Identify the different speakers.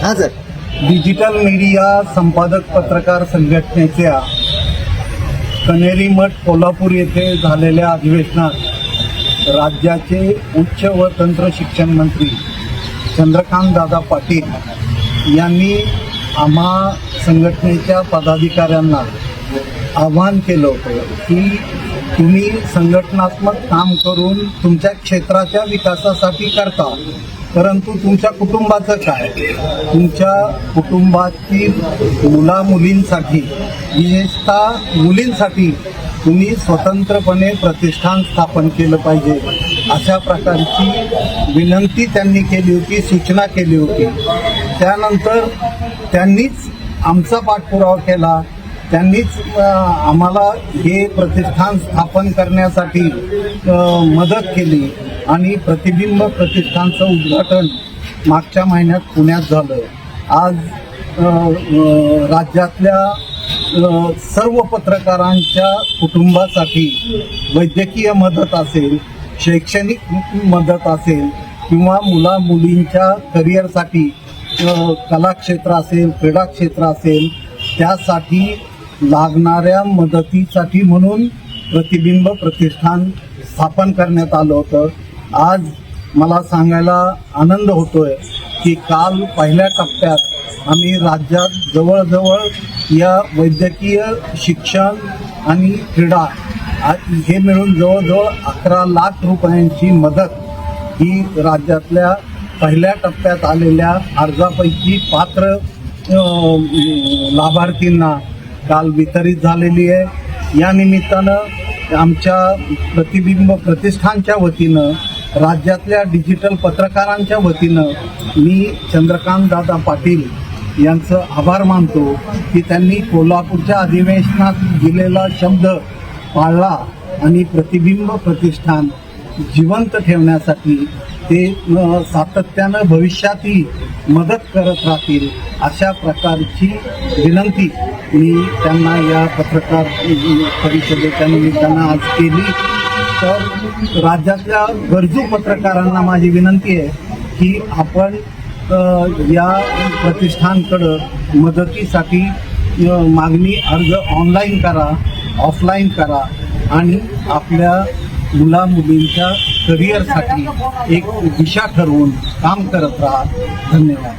Speaker 1: हा sir.
Speaker 2: Digital media संपादक पत्रकार संघटनेच्या कनेरी मठ कोल्हापूर येथे झालेल्या अधिवेशनात राज्याचे उच्च व तंत्र शिक्षण मंत्री चंद्रकांत दादा पाटील यांनी आम्हा संघटनेच्या पदाधिकाऱ्यांना आवाहन केलं होतं की तुम्ही संघटनात्मक काम करून तुमच्या क्षेत्राच्या विकासासाठी करता, परंतु तुमच्या कुटुंबाचं काय? तुमच्या कुटुंबातील मुलामुलींसाठी, विशेषतः मुलींसाठी तुम्ही स्वतंत्रपणे प्रतिष्ठान स्थापन केलं पाहिजे, अशा प्रकारची विनंती त्यांनी केली होती, सूचना केली होती. त्यानंतर त्यांनीच आमचा पाठपुरावा केला. त्यांनीच आम्हाला हे प्रतिष्ठान स्थापन करण्यासाठी मदत केली आणि प्रतिबिंब प्रतिष्ठानचं उद्घाटन मागच्या महिन्यात पुण्यात झालं. आज राज्यातल्या सर्व पत्रकारांच्या कुटुंबासाठी वैद्यकीय मदत असेल, शैक्षणिक मदत असेल किंवा मुलींच्या करिअरसाठी कला क्षेत्र असेल, क्रीडा क्षेत्र असेल, त्यासाठी लागणाऱ्या मदतीसाठी म्हणून प्रतिबिंब प्रतिष्ठान स्थापन करण्यात आलं होतं. आज मला सांगायला आनंद होतोय की काल पहिल्या टप्प्यात आम्ही राज्यात जवळजवळ या वैद्यकीय शिक्षण आणि क्रीडा हे मिळून जवळजवळ 11 लाख रुपयांची मदत ही राज्यातल्या पहिल्या टप्प्यात आलेल्या अर्जापैकी पात्र लाभार्थींना काल वितरित झालेली आहे. या निमित्तानं आमच्या प्रतिबिंब प्रतिष्ठानच्या वतीनं, राज्यातल्या डिजिटल पत्रकारांच्या वतीनं मी चंद्रकांत दादा पाटील यांचं आभार मानतो की त्यांनी कोल्हापूरच्या अधिवेशनात दिलेला शब्द पाळला आणि प्रतिबिंब प्रतिष्ठान जिवंत ठेवण्यासाठी ते सातत्यानं भविष्यातही मदत करत राहतील, अशा प्रकारची विनंती मी त्यांना या पत्रकार परिषदेच्या निमित्तानं आज केली. तर राज्यातल्या गरजू पत्रकारांना माझी विनंती आहे की आपण या प्रतिष्ठानकडं मदतीसाठी मागणी अर्ज ऑनलाईन करा, ऑफलाईन करा आणि आपल्या मुलींच्या करिअरसाठी एक दिशा ठरवून काम करत राहा. धन्यवाद.